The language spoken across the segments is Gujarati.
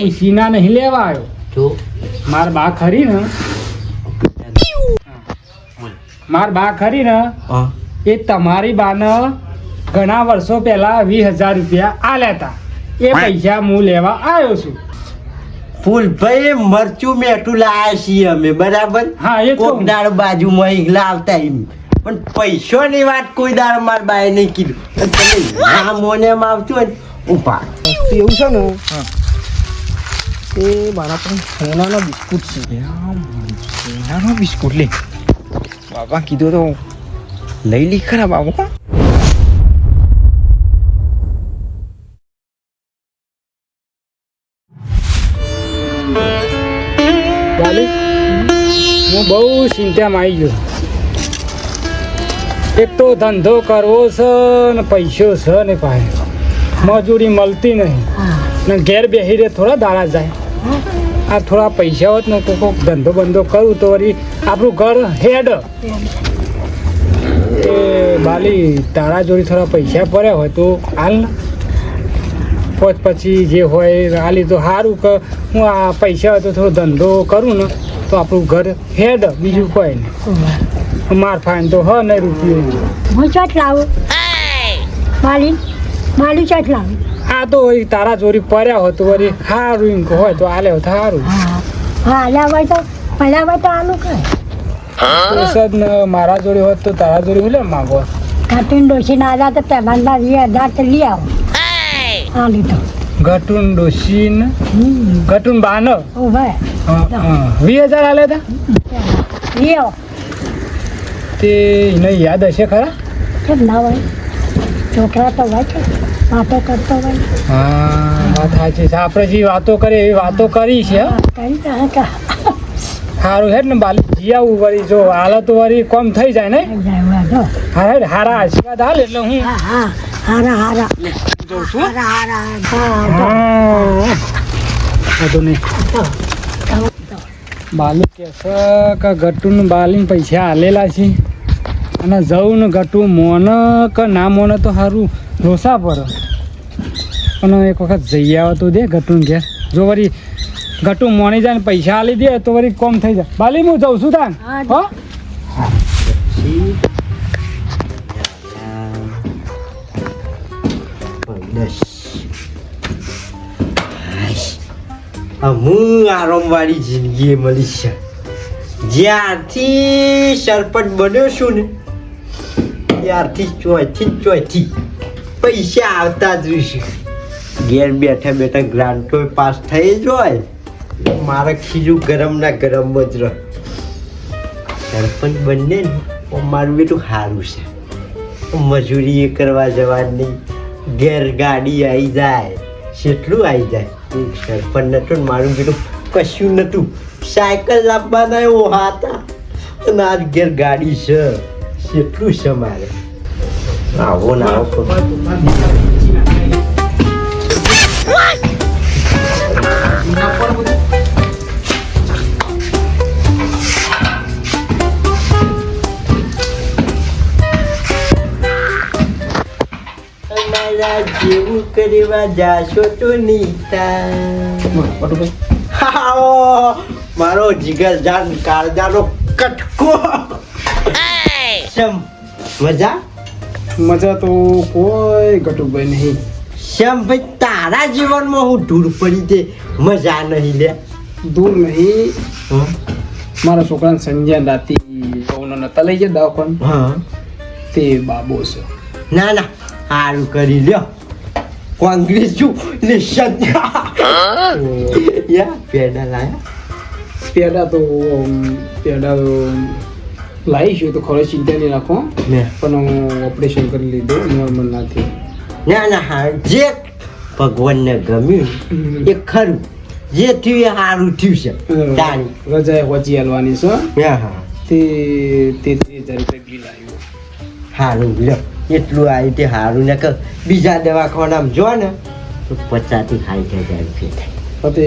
ઉસીના નહીં લેવા આવ્યો તો માર બા ખરી ને માર બા ખરી ને હા એ તમારી બાને ઘણા વર્ષો પહેલા 20,000 રૂપિયા આલ્યા હતા એ પૈસા હું લેવા આવ્યો છું. ફૂલભાઈ મરચું મેઠું લાયા છીએ અમે બરાબર. હા એ કોક દાળ બાજુમાં એક લાવતા એમ પણ પૈસાની વાત કોઈ દાળ માર બાએ નહીં કીધું. અને તમે ના મોને એમ આવતું હોય ને ઉભા એવું છે ને એ મારા પણ સોનાનો બિસ્કુટ છે. સોનાનો બિસ્કુટ લે બાબા કીધું તો લઈ લી ખરા બાબા. હું બહુ ચિંતામાં આવી ગયો. એક તો ધંધો કરવો છે ને પૈસો છે ને પાસે મજૂરી મળતી નહીં ને ઘેર બેસી રહે થોડા દાડા જાય. આ થોડા પૈસા હોત ને તો કોઈક ધંધો બંધો કરું તો વળી આપણું ઘર હેડ. એ બાલી તારા જોડે થોડા પૈસા પડ્યા હોય તો હાલ ને પછી જે હોય હાલી તો સારું કે હું આ પૈસા હોય તો થોડો ધંધો કરું ને તો આપણું ઘર હેડ બીજું કોઈ નહીં. માર ફાઈન તો હ નહીં રૂપિયો હું ચાટ લાવું માલી ચાટ લાવું. આ તો વળી તારા જોડી પડ્યા હોય તો વળી સારું એમ હોય તો હાલે હોય સારું. હા લાવાય તો પલાવાય તો આલું કરે પૈસા જ ને મારા જોડે હોત તો તારા જોડે હું લે માગો. ઘાટીને ડોસી ના આવ્યા તો પહેલાના 20,000 તો લઈ આવો. હા લીધો ઘટુન ડોસીન ઘટુન બાન ઓ ભાઈ 20,000 હાલે હતા લઈ આવો. તે એને યાદ હશે ખરા. કેમ ના હોય છોકરા તો હોય છે વાતો કરતો હોય. હા વાત સાચી છે. આપણે જે વાતો કરીએ એવી વાતો કરી છે. કરી તો હા સારું હેડ ને બાલી જી આવું વળી જો હાલ તો વળી કોમ થઈ જાય ને. હા હેડ હારા આશીર્વાદ હાલ એટલે હું હા હા હારા હારા જોઉં છું. હારા હારા તો નહીં બાલું કહેશે કે ગટુને બાલીને પૈસા હાલેલા છે અને જવું ને ગટું મોન કે ના મોને તો સારું રોસા પડે. અને એક વખત જઈ આવે તો દે ગટુને ઘેર જો વળી ગટું મોની જાય ને પૈસા હાલી દે તો વળી કોમ થઈ જાય. બાલી હું જઉં છું તાન હો. હું આરામવાળી જિંદગી મળી છે. જ્યારથી સરપંચ બન્યો છું ને ત્યારથી ચોથી પૈસા આવતા જ રહેશે. ઘેર બેઠા બેઠા ગ્રાન્ટો પાસ થઈ જ હોય મારે ખીજું ગરમ ના ગરમ જ રહે. સરપંચ બને ને મારું બેટું સારું છે. મજૂરી એ કરવા જવાની ઘેર ગાડી આવી જાય કેટલું આવી જાય. સરપંચ નતું મારું બેટું કશું નતું. સાયકલ લાવવાના એવો હતા અને આજ ઘેર ગાડી છે કેટલું છે મારે. આવો ને આવો જેવું કરવા જાશો તો નીતા. મારો જીગર જાન કાળજાનો કટકો. શમ મજા મજા તો કોઈ ગટુભાઈ નહીં. શમ ભાઈ તારા જીવનમાં હું ધૂળ પડી તે મજા નહીં લે. દૂર નહીં મારા છોકરાને સંજય રાતી બહુ નતા લઈ જાય દવાખાને. હા તે બાબો છે. ના ના સારું કરી લ્યો. કોંગ્રેસ છું ને યા પેડા લાયા. પેડા તો લાવીશું તો ખરો ચિંતા નહીં રાખો પણ ઓપરેશન કરી લીધું નોર્મલ નથી. ના ના હા જે ભગવાનને ગમ્યું એ ખરું. જે થયું એ સારું થયું છે. તારી રજા વચી હાલવાની છે. હા હા તે 33,000 રૂપિયા બિલ આવ્યું. સારું લ્યો એટલું આવ્યું તે સારું ને કે બીજા દવાખાનામાં જો ને તો 50,000 થી 60,000 રૂપિયા થાય. તે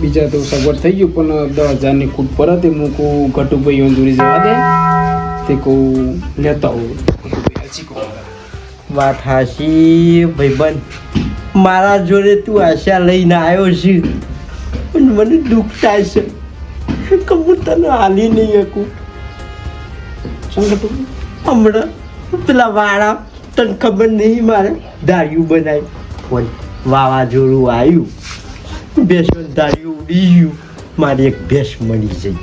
બીજા તો સગવડ થઈ ગયું પણ 10,000ની ખૂટ પર તે હું કહું ગટુભાઈ મંજૂરી જવા દે તે કહું લેતા આવું. વાત હાસી ભાઈબંધ મારા જોડે તું આશા લઈને આવ્યો છે પણ મને દુઃખ થાય છે કે હું તને હાલી નહીં શકું. હમણાં પેલા વાળા તને ખબર નહીં મારે ધાર્યું બનાવ્યું પણ વાવાઝોડું આવ્યું ભેંસો ધાર્યું ઉડી ગયું મારી એક ભેંસ મળી જઈ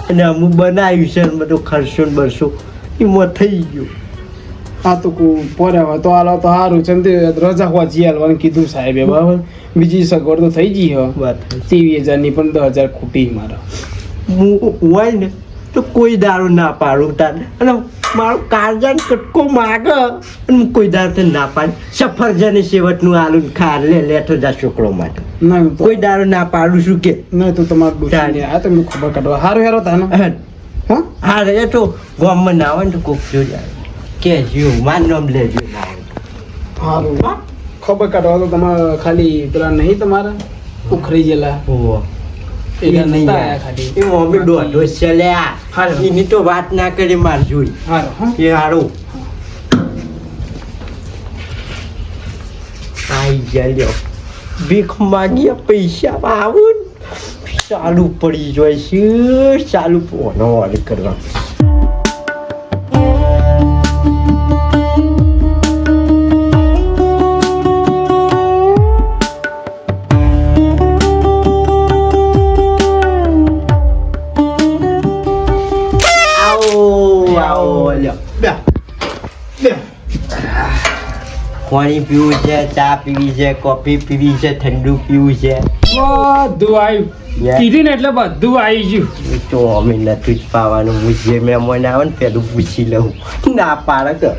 અને અમુક બનાવ્યું છે અને બધો ખર્ચો ને બરસો એમાં થઈ ગયો. હા તો પોરે તો હાલો તો સારું છે ને તે રજા હોજી હાલવાનું કીધું સાહેબે બરાબર. બીજી સગવડ તો થઈ ગઈ હવે વાત 23,000ની પણ 10,000 ખૂટી મારા. હું હોય ને તો કોઈ દારૂ ના પાડું તારે અને મારો કાળજાન કટકો માગે અને હું કોઈ દારૂ તને ના પાડું. સફરજન સેવટનું આલુ ને ખા લેતો જા છોકરો માટે ના કોઈ દારૂ ના પાડું શું કે ના તો તમારું ડોસીને આ તમને ખબર કાઢવા સારું હેરો તા ને હા હા રે તો ગામમાં ના હોય ને તો કોક જોઈ જાય કે જો મારું નામ લેજો ના હોય સારું ખબર કાઢવા તો તમારે ખાલી પેલા નહીં તમારા ઉખરી ગયેલા ઓહો એના નતા આયા ખાલી. એ મમ્મી દોઢો છે લ્યા હારું. એની તો વાત ના કરી માર જોઈ સારું હા એ હારું આઈ ગયા લ્યો ભીખ માગીએ પૈસા આવું ચાલુ પડી જાય છે ચાલુ પોનો વાળી કરવા. આવો આવો લ્યો બે બે પાણી પીવું છે ચા પીવી છે કોફી પીવી છે ઠંડુ પીવું છે બધું આવ્યું કીધું ને એટલે બધું આવી ગયું. તો અમે નથી જ પાવાનું હું જે મહેમાન આવે ને પેલું પૂછી લઉં ના પાડે તો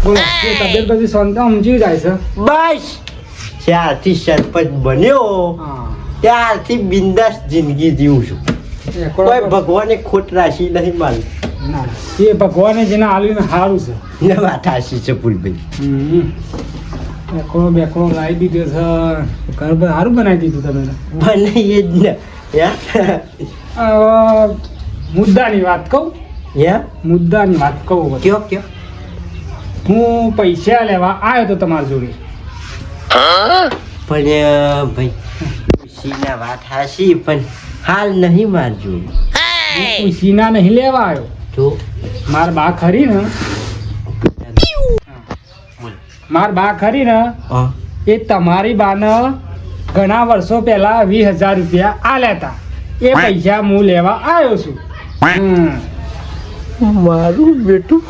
બોલો કે તબિયત બધી શાંતિ સમજી જાય છે. બસ ત્યારથી સરપંચ બન્યો હા ત્યારથી બિંદાસ જિંદગી જીવું છું. કોઈ ભગવાને ખોટ રાશી નહીં મારી. ના એ ભગવાને જેને આલ્યું ને સારું છે. ને વાત હાશી છે પુલભાઈ. એકડો બેકડો લાવી દીધો છે ઘર સારું બનાવી દીધું તમે બને એ જ ને હવે મુદ્દાની વાત કહું યા મુદ્દાની વાત કહું કયો કયો હું પૈસા લેવા આવ્યો તો તમારી જોડે પણ ભાઈ ખુશીના વાત હાશી પણ હાલ નહીં માર જોયું. હું સીના નહીં લેવા આવ્યો તો માર બા ખરી ને માર બા ખરી ને હા એ તમારી બાને ઘણા વર્ષો પહેલા 20,000 રૂપિયા આલ્યા હતા એ પૈસા હું લેવા આવ્યો છું. મારું બેટું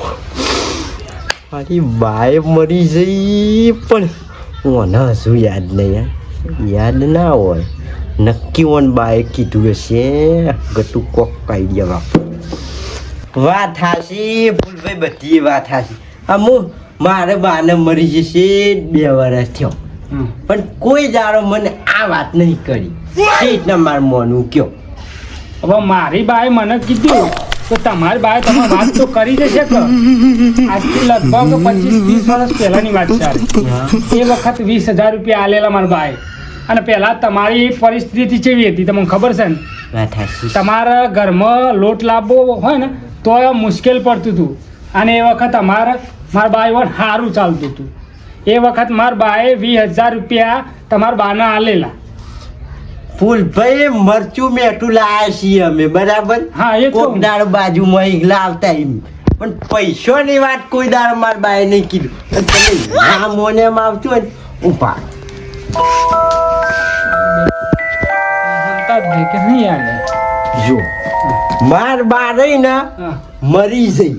મારી બાએ મરી જઈ પણ મને હજુ યાદ નહીં યાદ ના હોય નક્કી ઓન બાએ કીધું હશે ગટુ કોક આઈડિયા વાપર. વાત હાશી ભૂલભાઈ બધી વાત હાશી. અમુક મારે બાને મરી જશે 2 વર્ષ થયો પણ કોઈ દાડો મને આ વાત નહીં કરી એ રીતના મારે મોનું કયો. હવે મારી બાએ મને કીધું તો તમારી બાએ તમે વાત તો કરી જશે કે આજથી લગભગ 25-30 વર્ષ પહેલાની વાત છે એ વખત 20,000 રૂપિયા આલેલા મારા બાએ અને પહેલા તમારી પરિસ્થિતિ કેવી હતી તમને ખબર છે ને વાત હાશી. તમારા ઘરમાં લોટ લાવવો હોય ને તો મુશ્કેલ પડતું હતું અને એ વખત મારા બાએ પણ સારું ચાલતું હતું. એ વખત મારા બાએ 20,000 રૂપિયા તમારા બાના આલેલા. ફૂલભાઈ મરચું મેઠું લાયા છીએ અમે બરાબર. હા, એ તો. કોક દાળ બાજુમાં એક લાવતા એમ પણ પૈસાની વાત કોઈ દાળ મારા બાએ નહીં કીધું. અને તમે ના મોને એમ આવતું હોય ને ઉભા સમતા જ નહીં કે નહીં આલે. જો માર બા રહી ને હા. મરી જઈ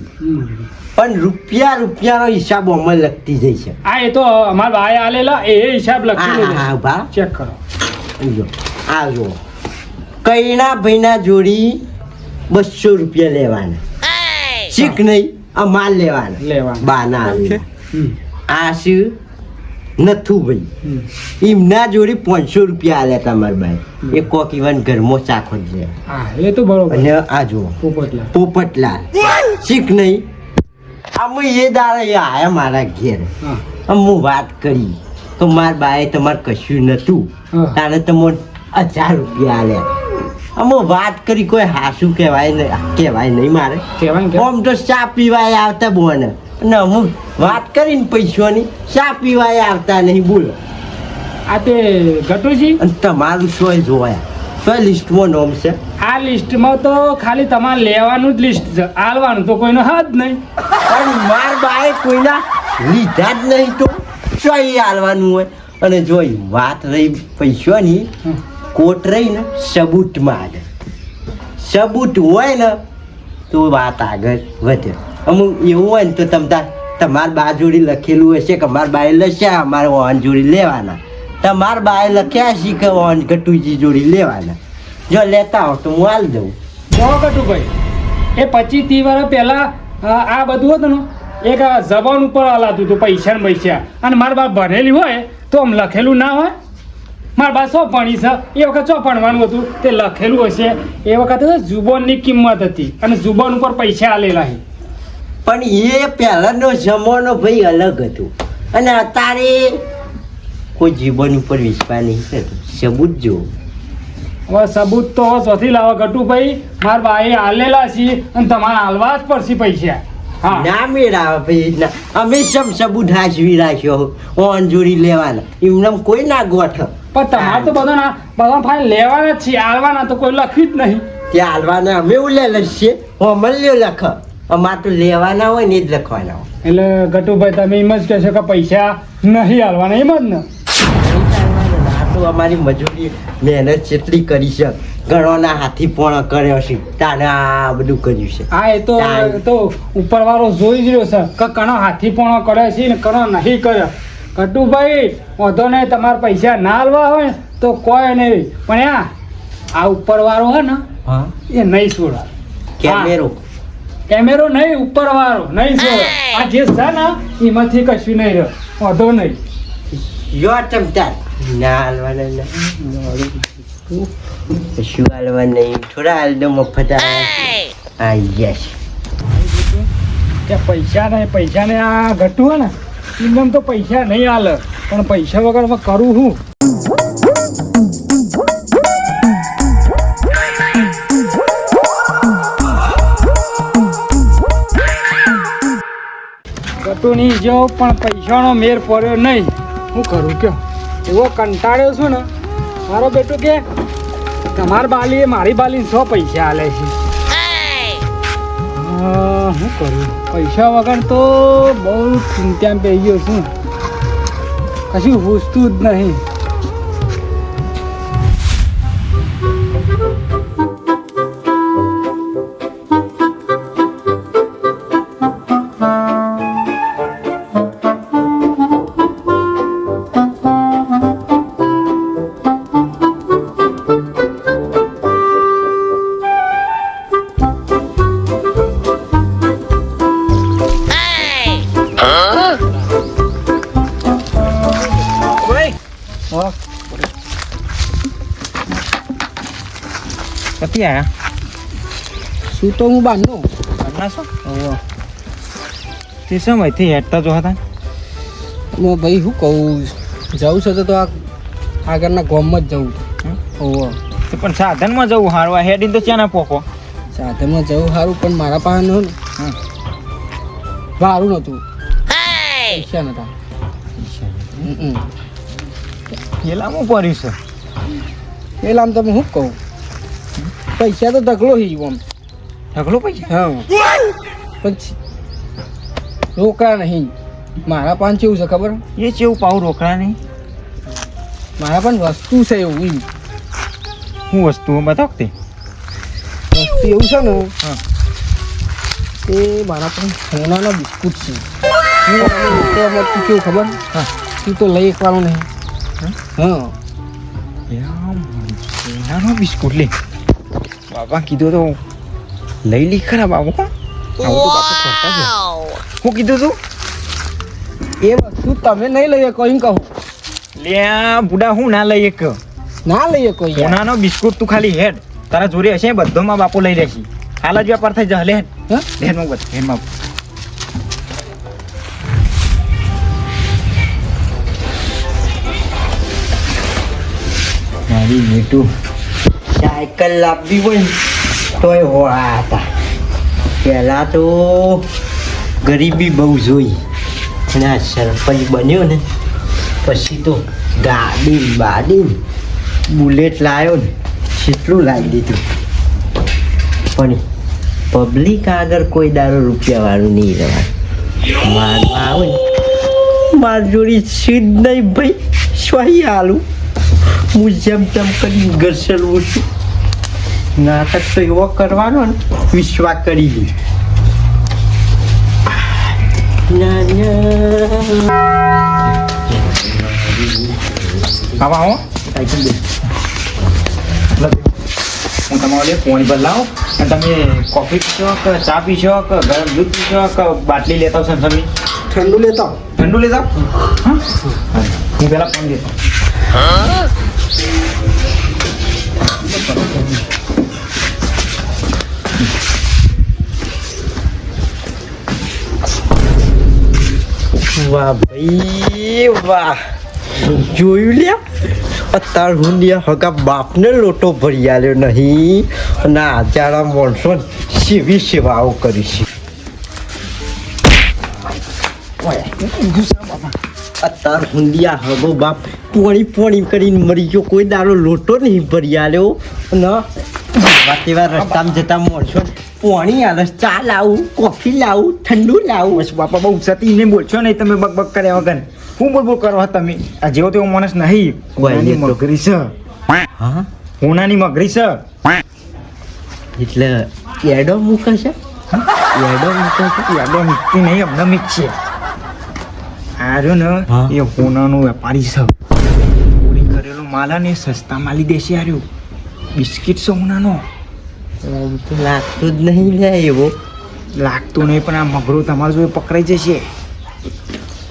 પણ રૂપિયાનો હિસાબ અમે લખતી જઈ છે. આ એ તો અમારા બાએ આલેલા એ હિસાબ લખી હા હા ભા ચેક કરો. જો આ જો કઈના ભાઈના જોડી 200 રૂપિયા લેવાના શીખ નહીં આ માલ લેવાના લેવાના. બાના આવે હમ. આ શું નથું ભાઈ હમ. એમના જોડી 500 રૂપિયા આલ્યા તમારા ભાઈ એ કોક ઇવન ઘરમાં ચાખો છે. હા એ તો બરોબર. અને આ જો પોપટલા. પોપટલાલ શીખ નહીં આમ એ દાડા એ આયા મારા ઘેર હા. આમ હું વાત કરી તો મારા બાએ તમારે કશું નતું હા. તારે તમને 1000 રૂપિયા આલ્યા. આમ વાત કરી કોઈ હાસું કહેવાય નહીં મારે કહેવાય ને કે આમ તો ચા પીવાય આવતા બોને અને અમુક વાત કરીને પૈસાની ચા પીવાય આવતા નહીં બોલો. આ તે ગટુજી અને તમારું સોય જોયા તો લિસ્ટમાં નામ છે. આ લિસ્ટમાં તો ખાલી તમારે લેવાનું જ લિસ્ટ છે, આલવાનું તો કોઈનો હાથ નહીં. પણ માર બાએ કોઈના લીધા જ નહીં તો સોય આલવાનું હોય. અને જો વાત રહી પૈસાની, કોટ રહી ને સબૂતમાં આગળ સબૂત હોય ને તો વાત આગળ વધે. અમુક એવું હોય ને તો તમારા બા જોડી લખેલું હશે કે અમારા બાએ લખ્યા અમારે ઓન જોડી લેવાના, તમારા બાએ લખ્યા છે કે ઓન ગટુજી જોડી લેવાના. જો લેતા હો તો હું હાલ દઉં. જો ગટુભાઈ, એ 25-30 વર્ષ પહેલા આ બધું હતું ને એક જબાન ઉપર હલાતું હતું પૈસા ને પૈસા. અને મારા બા ભણેલી હોય તો આમ લખેલું ના હોય. મારા બા 100 ભણી છે, એ વખત 100 ભણવાનું હતું તે લખેલું હશે. એ વખતે જુબાનની કિંમત હતી અને જુબાન ઉપર પૈસા આલેલા છે. પણ એ પહેલાંનો જમાનો ભાઈ અલગ હતું અને અત્યારે કોઈ જીવન ઉપર વિશ્વાસ નહીં કરતો. સબૂત જુઓ. હવે સબૂત તો ચોથી લાવો ગટુભાઈ, મારા બાએ આલેલા છે અને તમારે હાલવા જ પડશે પૈસા. હા, ના મેળાવે ભાઈ ના. અમે સબ સબૂત હાજવી રાખ્યો ઓન જોડી લેવાના, એમને કોઈ ના ગોઠ. પણ તમારે તો બધા ફાઇન લેવાના જ છે, આલવાના તો કોઈ લખ્યું જ નહીં. ત્યાં હાલવાના અમે ઉલે લખીએ, અમલ્યો લખ. અમારે તો લેવાના હોય ને જ લખવાના હોય. એટલે ગટુભાઈ તમે એમ જ કહેશો કે પૈસા નહીં હાલવાના, એમ જ ને? આ તો અમારી મજૂરી મહેનત જેટલી કરી છે, ઘણોના હાથી પણ કર્યો છે, તાને આ બધું કર્યું છે. હા, એ તો ઉપરવાળો જોઈ જ રહ્યો છે કે કણો હાથી પણ કરે છે ને કણો નહીં કર્યો. ગટુભાઈ વાંધો નહીં, તમારે પૈસા ના હાલવા હોય તો કોઈ નહીં, પણ આ ઉપરવાળો હોય ને હા, એ નહીં છોડા. કેમેરો નહીં, ઉપરવાળો નહીં છોડે. આ જે છે ને એમાંથી કશું નહીં રહ્યો, વાંધો નહીં. જો ચમચાર ના હાલવાના ના શું હાલવા નહીં, થોડા હાલ દો મફત. હા યસ. કે પૈસા ને આ ઘટું હોય ને એમ તો પૈસા નહીં હાલે, પણ પૈસા વગર કરું હું. ગટુની જો પણ પૈસાનો મેર પડ્યો નહીં, હું કરું કયો? એવો કંટાળ્યો છું ને. મારો બેટો કે તમારી બાલીએ મારી બાલીને 100 પૈસા હાલે છે. શું કરું? પૈસા વગર તો બહુ ચિંતામાં પડી ગયો છું, કશું પૂછતું જ નહીં. ક્યાંથી આયા? શું તો હું બાંધો ઘરના છો? તે સમયથી હેઠતા જો હતા. ભાઈ શું કહું, જવું છે તો આ આગળના ગામમાં જ જવું. તો પણ સાધનમાં જવું સારું, આ હેડીને તો ક્યાં ના પોકો? સાધનમાં જવું સારું, પણ મારા પાસે ન સારું નહોતું, પૈસા નતા. પેલામાં પડ્યું છે. પેલા આમ તમે શું કહું, પૈસા તો ઢગલો હી આમ ઢગલો પૈસા. હા, પછી રોકડા નહીં. મારા પાસે કેવું છે ખબર? એ કેવું પાવું રોકડા નહીં? મારા પાસે વસ્તુ છે એવું. હું વસ્તુ બતાવ તે વસ્તુ એવું છે ને, હા, એ મારા પાસે સોનાના બિસ્કુટ છે. તું કેવું ખબર? હા, તું તો લઈ એકવાનું નહીં. હા, સોનાનો બિસ્કુટ લે. બાબા કીધું તો લઈ લી ખરા બાબુ. આવું તો બાપુ કરતા જ. હું કીધું તું એ વસ્તુ તમે નહીં લઈ શકો એમ કહું. લે આ બુડા હું ના લઈ એક ના લઈ શકો યાર. સોનાનો બિસ્કુટ તું ખાલી હેડ, તારા જોડે હશે બધોમાં બાપુ લઈ લેશી. હાલ જ વેપાર થઈ જા. લે હા, હેડ માં બધ હેડ માં. મારી બેટું સાયકલ લાવવી હોય તોય હોળા હતા. પહેલાં તો ગરીબી બહુ જોઈ અને આ સરપંચ બન્યો ને પછી તો ગાડી બાડી બુલેટ લાવ્યો ને કેટલું લાવી દીધું પણ પબ્લિક આગળ કોઈ દારો રૂપિયાવાળું નહીં રહેવાનું મારવા આવે ને માર જોડી સીધ નહીં ભાઈ સ્વાહી હાલું હું જેમ તેમ કરી ઘસેલું છું નાટક તો એવો કરવાનો ને વિશ્વાસ કરી દઉં આવા હો હું તમારે પાણી પર લાવો અને તમે કોફી પીશો કે ચા પીશો કે ગરમ દૂધ પીશો કે બાટલી લેતા છો તમે ઠંડુ લેતા ઠંડુ લેતા હા હું પહેલાં પાણી લેતો વાહ ભાઈ વાહ જોયું લ્યા અત્યાર હું હગા બાપને લોટો ભરી આલ્યો નહીં અને આચારા માણસો સેવી સેવાઓ કરી છે અત્યાર હુંડિયા હગો બાપ પોણી કરીને મરી ગયો કોઈ દાડો લોટો નહીં ભરી આલ્યો અને તેવા રસ્તામાં જતા માણસો પાણી આવે ચા લાવું કોફી લાવું ઠંડુ લાવું બસ બાપા બહુ સતીને બોલશો નહીં તમે બક કર્યા વગર હું બોલ કરો તમે આ જેવો તેવો માણસ નહીં હોનાની મગરી છે હા હોનાની મગરી છે એટલે એડો મૂકે છે એડો મૂકે છે યાદો મીઠી નહીં અમને મીઠ છે આ રહ્યો ને હા. એ હોનાનો વેપારી છે ચોરી કરેલો માલ ને સસ્તા માલી દેશે આ રહ્યો બિસ્કિટ છે હોનાનો આમ તો લાગતું જ નહીં લે એવો લાગતું નહીં પણ આ મગરું તમારું જોડે પકડાઈ જશે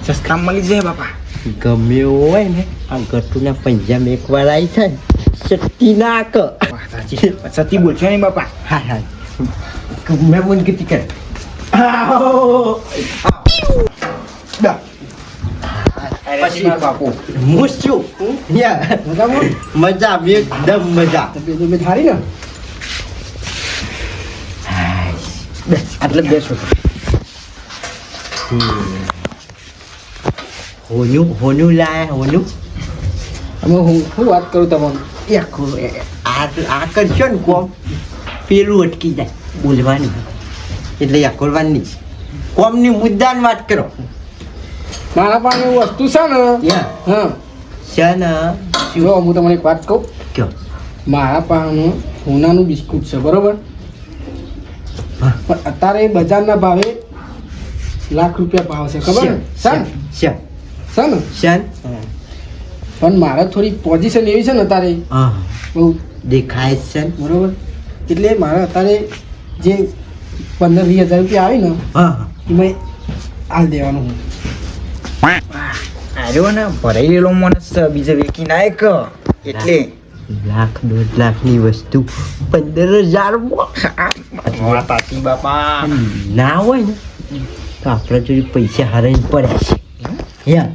સસ્તા મળી જાય બાપા ગમે એવો હોય ને આ ગટુના પંજામાં એકવાર આવી થાય સટ્ટી નાક વાત સાચી. સતી બોલશો નહીં બાપા હા હા ગમે મન ગતિ કર પછી બાપુ હું છું મજા એકદમ મજા થારી ને એટલે બેસો હોનું લાયા હોનું અમે હું વાત કરું તમને આ કરશો ને કોમ પેલું અટકી જાય બોલવાની એટલે અકોરવાની કોમની મુદ્દાની વાત કરો મારા પાસે એવું વસ્તુ છે ને હા છે ને જો હું તમને એક વાત કહું કયો મારા પાસે હોનાનું બિસ્કુટ છે બરોબર હા. પણ અત્યારે બજારના ભાવે લાખ રૂપિયા ભાવ છે ખબર ને શાન છે ને શાન પણ મારે થોડી પોઝિશન એવી છે ને અત્યારે હા બહુ દેખાય જ છે ને? બરોબર એટલે મારે અત્યારે જે 15-20 હજાર રૂપિયા આવી ને હા એમાં હાલ દેવાનું હું આર્યો ને ભરાયેલો માણસ છે, બીજે વેકી ના એક એટલે લાખ 1.5 લાખની વસ્તુ 15,000 વાત સાચી બાપા ના હોય ને તો આપણા જોડે પૈસા હરાઈને પડ્યા છે યા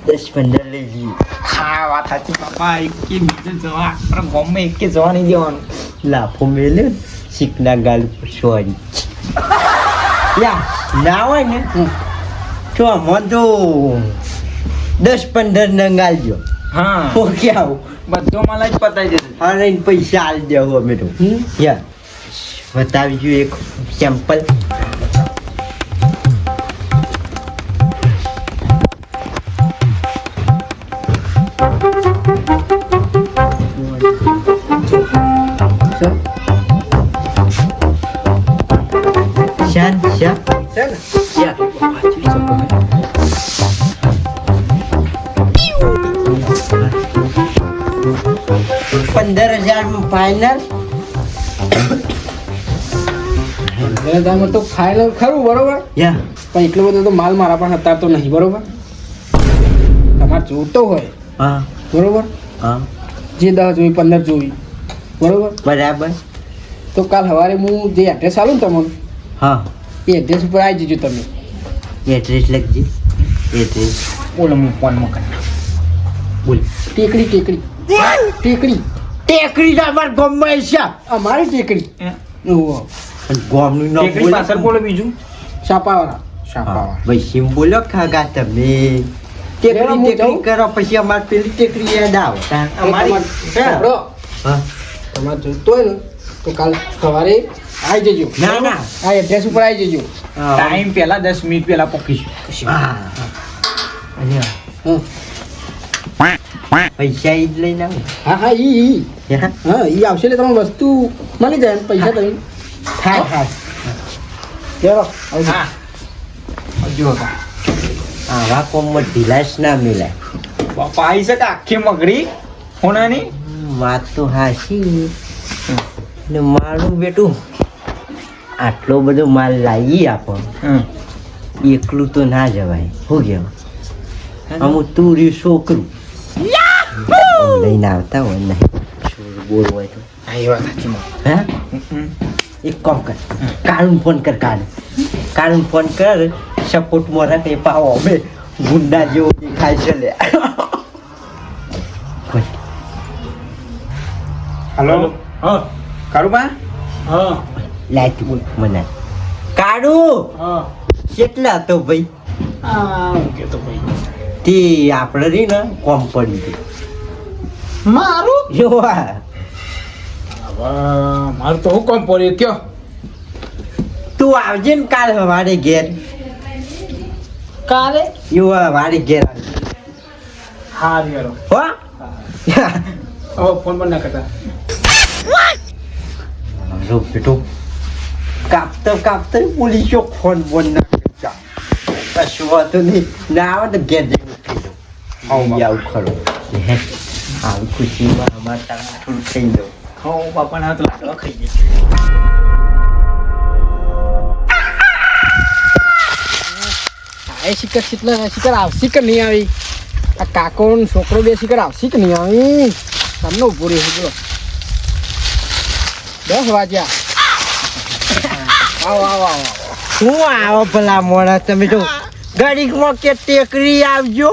10-15 લઈ લઈએ હા વાત સાચી બાપા એકે બીજે જવા આપણા ગામમાં એકે જવા નહીં દેવાનું લાફો મેલે શીખના ગાલ ઉપર સોરી યા ના હોય ને તો મન તો 10-15 નંગ આલજો હા ઓકે આવું બધો માલ જ પતાઈ જશે હરાઈને પૈસા આલ દેવો અમે તો યા બતાવજો એક સેમ્પલ શાન શા છે ને શા 15,000 ફાઇનલ તમે તો ફાઇનલ ખરું બરોબર યા પણ એટલો બધો તો માલ મારા પાસે અત્યારે તો નહીં બરોબર તમારે જોતો હોય હા બરોબર હા જે 10 જોઈ 15 જોઈ બરોબર બરાબર તો કાલ સવારે હું જે એડ્રેસ આલું ને તમને હા એ એડ્રેસ ઉપર આવી જજો તમે એડ્રેસ લખજે એડ્રેસ બોલો હું ફોનમાં કરી બોલ ટેકડી ટેકડી ટેકડી ટેકરી અમાર ગામમાં છે અમારી ટેકડી ઓહો અને ગામનું નામ ટેકરી બોલ પાછળ બોલો બીજું છાપાવાળા સાપા ભાઈ સિમ બોલો ખાગા તમે ટેકરી ટેકરી કરો પછી અમારે પેલી ટેકરી યાદ આવતા અમારી સાંભળો, હા તમારે જોઈતો હોય ને તો કાલ સવારે આવી જજો. ના ના આ એડ્રેસ ઉપર આવી જજો. ટાઈમ પહેલા 10 મિનિટ પહેલા પકીશું. હા અને હમ. પૈસા ઈ જ લઈને આવું હા હા ઈ હા ઈ આવશે એટલે તમને વસ્તુ મળી જાય અને પૈસા તમે થાય થાય ચાલો આવજો. હા હજુ હતા આવા કોમમાં ઢીલાશ ના મિલાય બાપા આવી શકે આખી મગરી હોનાની. વાત તો હાશી ને મારું બેટું આટલો બધો માલ લાવી આપો એકલું તો ના જવાય શું કહેવાય અમુક તું રહ્યું છોકરું લઈને આવતા હોય નહીં બોલ હોય તો આ વાત સાચી માં. હે એક કામ કર કાળું ફોન કર કાળું ફોન કર સપોર્ટ મોરા તે પાવો અમે ગુંડા જેવો દેખાય છે લે હલો હા કારુબા હા લાઈટ બોલ મને કાળું હા કેટલા હતો ભાઈ હું કહેતો ભાઈ તે આપણે રહી ને કોમ પડી ગઈ મારું જોવા હવે મારું તો હું કોમ પડ્યું કયો તું આવજે ને કાલ સવારે ઘેર કાલે યુવા વાળી ઘેર આવજે. હા યાર હો હવે ફોન પણ ના કરતા જો બેટો કાપતો પોલીસો ફોન બોન ના કરતા કશું વાતું નહીં ના આવે તો ઘેર જઈને થઈ જાઉં આવું ખરું હે આવી ખુશીમાં અમારે તારા થોડું થઈ જાઉં ખાઓ બાપાના હાથ લાડવા ખાઈ જાય. આ શિખર શિખર આવશે કે નહીં આવી? આ કાકો ને છોકરો બે શિખર આવશે કે નહીં આવી? તમને ઉભું રહ્યું બોલો 10 વાગ્યા. આવો આવો આવો શું આવો ભલા મોણા તમે તો ગરીબમાં કે ટેકરી આવજો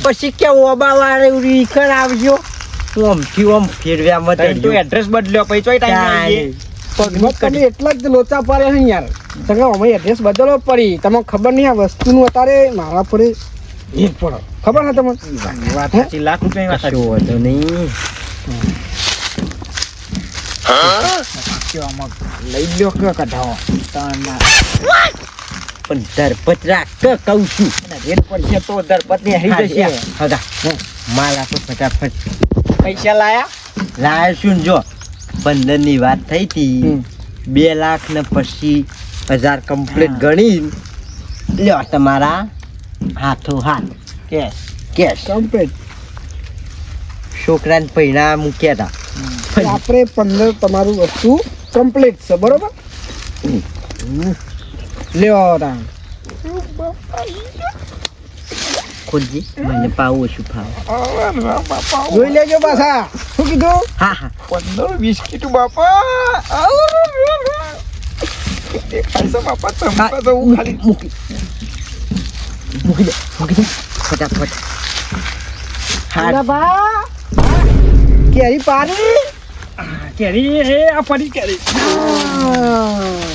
પછી કે ઓબા વાળે રીખર આવજો ઓમથી ઓમ ફેરવ્યા તઈ તો મત એડ્રેસ બદલ્યો પછી ચોય ટાઈમ આવીએ. પગમાં તમે એટલા જ લોચા પાડે છે યાર. તમે અમે એડ્રેસ બદલવો પડી. તમને ખબર નહીં આ વસ્તુનું અત્યારે મારા પર ભેદ પડો. ખબર છે તમને? વાત સાચી, લાખ રૂપિયાની વાત સાચી. કશો વાંધો નહીં આમાં લઈ લ્યો કે કઢાવો તાના પણ ધરપત રાખ તો કહું છું રેટ પડશે તો દરપત ની હરી જશે. હગા માલ આપો ફટાફટ પૈસા લાયા લાયા છું ને જો 15 ની વાત થઈ હતી 2 લાખ ને પછી 1000 કમ્પ્લીટ ગણી લ્યો તમારા હાથો હાથ કેશ કેશ કમ્પ્લીટ. છોકરાને પૈણા મૂક્યા હતા આપણે 15 તમારું વસ્તુ કમ્પ્લીટ છે બરોબર? લ્યો તાણ. ખુદજી મને પાવું શું ફાવ જોઈ લેજો પાછા. શું કીધું? હા હા 15 બિસ્કીટ બાપા બાપા તમે તો હું ખાલી મૂકી દે ફટાફટ અરે બા કેરી પાડી. કેરી એ આ પડી કેરી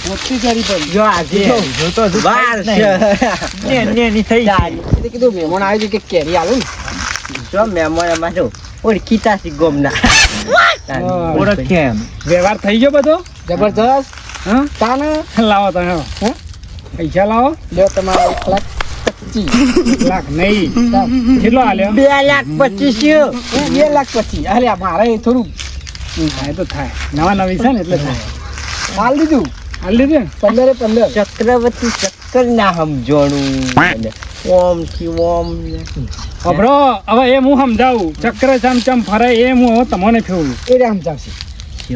મોટી કેરી પડી જો આજે જોતો હજુ વાર ખાઈ જ નહીં. ને ની થઈ જાય. એટલે કીધું મહેમાન આવે છે કે કેરી આલું ને. જો મહેમાન અમાર જો ઓળખીતા છે ગોમના ઓળખે એમ વ્યવહાર થઈ ગયો બધો જબરજસ્ત. હા તાને લાવો તમે હે? પૈસા લાવો લ્યો તમારા 1,25,000. લાખ નહીં કેટલો હાલ્યો 2,25,000 2 લાખ પછી. અરે મારે થોડું થાય તો થાય નવા નવી છે ને એટલે થાય હાલ દીધું. હાલ લીધું 15 ચક્રવર્તી ચક્કર ના સમજણું ઓમ થી ઓમ અબરો હવે એ હું સમજાવું ચક્ર ચમ ફરે એ હું હવે તમને ફેરવું એ રે સમજાવશે.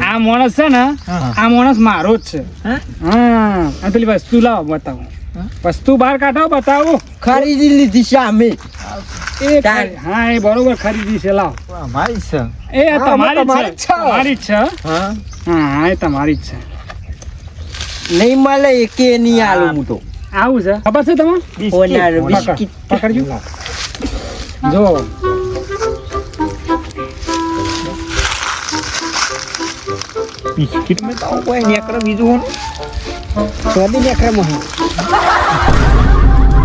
આ માણસ છે ને આ માણસ મારો જ છે હા? હા આ પેલી વસ્તુ લાવો બતાવો વસ્તુ બહાર કાઢો બતાવો ખરીદી લીધી છે અમે એ હા એ બરોબર ખરીદી છે લાવો અમારી છે એ હા, તમારી તમારી જ જ છે છે. તમારી જ છે હા હા એ તમારી જ છે નહીં મળે એકે નહીં આલું હું તો આવું છે ખબર છે તમે ઓનાર પકડ, બિસ્કિટ પકડજો જો બિસ્કીટ મેં તો કોઈ નેકડે બીજું હોનું સ્વાદી ને ક્રમ હોય.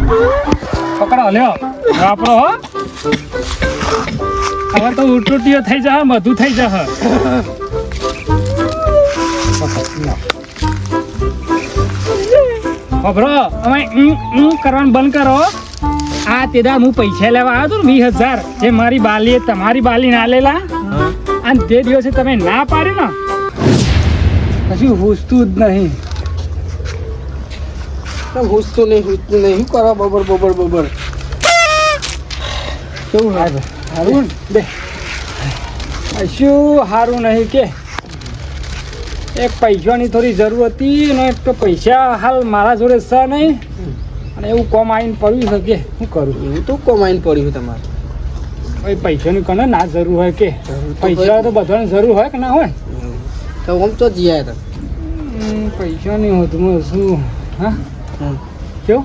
પકડો લ્યો વાપરો હો હવે તો ઉટુટીઓ થઈ જા બધું થઈ જા વાપરો અમે કરવાનું બંધ કરો આ તેદા હું પૈસા લેવા આવ્યો હતો ને 20,000 જે મારી બાલીએ તમારી બાલી ના લેલા અને તે દિવસે તમે ના પાડ્યું ને પછી હુસતું જ નહીં હુસતું નહીં શું કરો બબર કેવું હારું બે શું સારું નહીં કે એક પૈસાની થોડી જરૂર હતી ને એક તો પૈસા હાલ મારા જોડે છે નહીં અને એવું કોમ આવીને પડ્યું છે કે શું કરું એવું તો કોમાઈને પડ્યું તમારે ભાઈ પૈસાની કને ના જરૂર હોય કે પૈસા તો બધાને જરૂર હોય કે ના હોય તો આમ તો જીયા હતા પૈસાની હોતું શું હા કેવું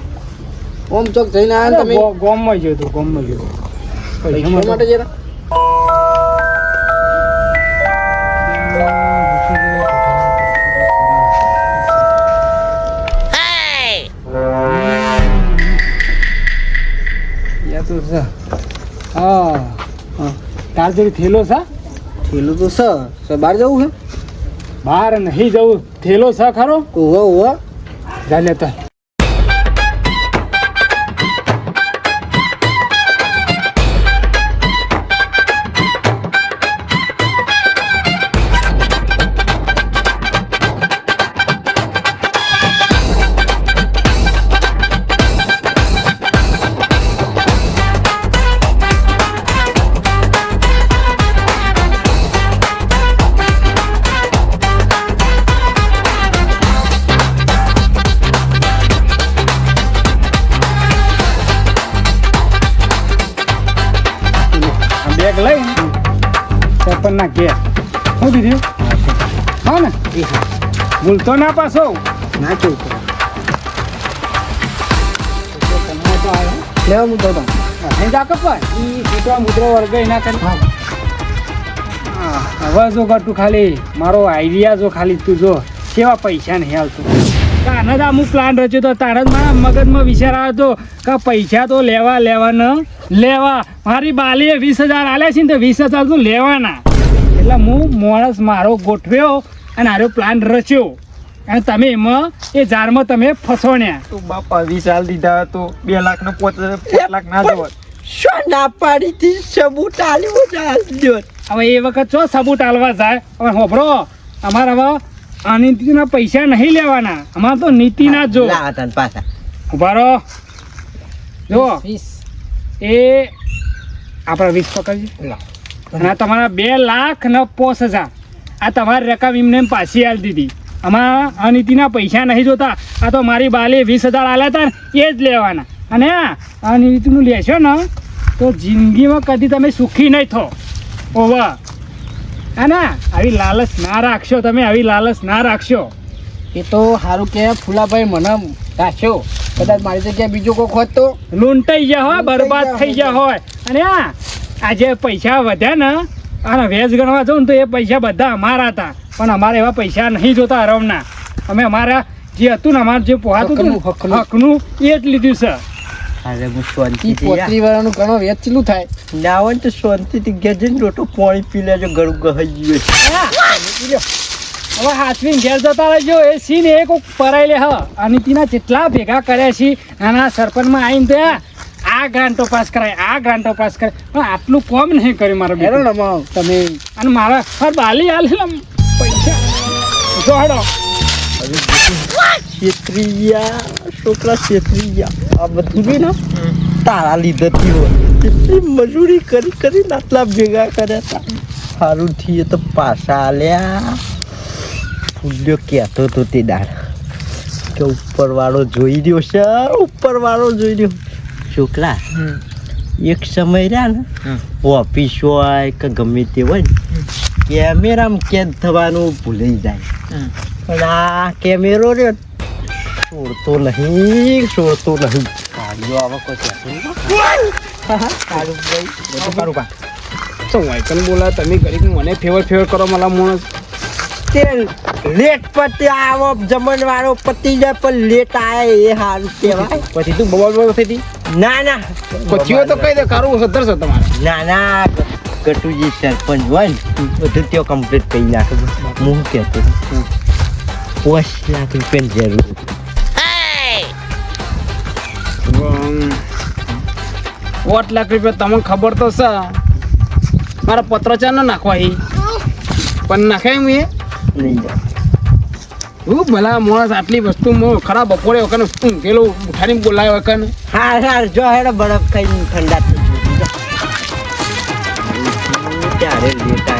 ઓમ ચોક જઈને આવ્યા ને તમે ગોમમાં ગયો હતો ગોમમાં ગયો પૈસા માટે જરા હા તાર જોડે થેલો છે થેલું તો છે બહાર જવું છે બહાર નહીં જવું થેલો છે ખરો ઓવા જા લેતા બેગ લઈ સરપંચ ના ઘેર શું દીધું હા ને ભૂલતો ના પાછો ના કેવું લેવા હું દઉં અહીં જા કપાય એ છૂટા મુદ્રો વર્ગ એના કરી હવે જો કરતું ખાલી મારો આઈડિયા જો ખાલી તું જો કેવા પૈસા નહીં આવતું તાને જ અમુક પ્લાન રચ્યો તો તારે જ મારા મગજમાં વિચાર આવ્યો હતો કે પૈસા તો લેવા ન લેવા મારી બાલીએ 20,000 આલ્યા છે ને તો 20,000 તો લેવાના એટલે હું માણસ મારો ગોઠવ્યો અને આરો પ્લાન રચ્યો અને તમે એમાં એ જારમાં તમે ફસોણ્યા તો બાપા 20 દીધા તો 2 લાખ ને 5 લાખ ના જવા શું ના પાડી થી સબૂત આલ્યું છે હવે એ વખત જો સબૂત આલવા જાય હવે હોભળો અમારે હવે અનિતિના પૈસા નહીં લેવાના અમારે તો નીતિના જ જો પાછા ઉભા રહો જો એ આપણે 20 પકડજી અને આ તમારા 2 લાખ ને 5,000 આ તમારી રકમ એમને એમ પાછી આલી દીધી અમારા અનિતિના પૈસા નહીં જોતા આ તો મારી બાલીએ 20,000 આલ્યા હતા ને એ જ લેવાના અને આ અનિતિનું લેશો ને તો જિંદગીમાં કદી તમે સુખી નહીં થો ઓવા હા ના આવી લાલચ ના રાખશો તમે આવી લાલચ ના રાખશો એ તો સારું કે ફૂલાભાઈ મને રાખ્યો કદાચ મારી જગ્યાએ બીજો કોઈ હોત તો લૂંટાઈ ગયા હોય બરબાદ થઈ ગયા હોય અને આજે પૈસા વધ્યા ને અને વેજ ગણવા જાઉં ને તો એ પૈસા બધા અમારા હતા પણ અમારે એવા પૈસા નહીં જોતા હરવના અમે અમારા જે હતું ને અમારું જે પોહાતું હતું હકનું એ જ લીધું છે અરે હું શાંતિ પોતરી વાળાનું ઘણો વેચ ચેલું થાય ના હોય તો શાંતિથી ઘેર જઈને રોટો પાણી પી લેજો ગળું ગહાઈ ગયું હવે હાથવીને ઘેર જતા રહેજો એ સીન એક પરાઈ લે હ અનિતિના જેટલા ભેગા કર્યા છે આના સરપંચમાં આવીને તો આ ગ્રાન્ટો પાસ કરાય આ ગ્રાન્ટો પાસ કરાય પણ આટલું કોમ નહીં કર્યું મારા હેરો બેટા રમાવ તમે અને મારા હર બાલી આલેલા પૈસા જોડો છેતરીયા છોકરા છેતરીયા આ બધું બી ને તારા લીધેથી હોય એટલી મજૂરી કરી આટલા ભેગા કર્યા હતા સારું થઈએ તો પાછા આલ્યા ફૂલ્યો કહેતો હતો તે દાડ કે ઉપરવાળો જોઈ રહ્યો છે ઉપરવાળો જોઈ રહ્યો છોકરા એક સમય રહ્યા ને ઓફિસ હોય કે ગમે તે હોય ને કેમેરામાં કેદ થવાનું ભૂલાઈ જાય પણ આ કેમેરો રહ્યો છોડતો નહીં ગાડીઓ આવો કોઈ સારું ભાઈ તો વાયકન બોલા તમે ઘડીક મને ફેવર કરો મારા માણસ તે લેટ પતે આવો જમણવાળો પતી જાય પણ લેટ આવે એ સારું કહેવાય. પછી તું બબલ થઈ હતી ના ના પછી તો કહી દે કારું સત્તર છે તમારે ના ના ગટુજી સરપંચ હોય ને બધું ત્યાં કમ્પ્લીટ કરી નાખે. હું કહેતો 5 લાખ રૂપિયાની જરૂર. 8 લાખ રૂપિયા તમને ખબર તો છે મારા પત્રચાર ના નાખવા એ પણ નાખે એમ એ નહીં જાય. હું ભલા માણસ આટલી વસ્તુ ખરાબ બપોરે વખત ઊંઘેલો ઉઠાડીને બોલાયો વખત હા હા જો હેડો બરફ ખાઈને ઠંડા થઈ ગયું ત્યારે લેટ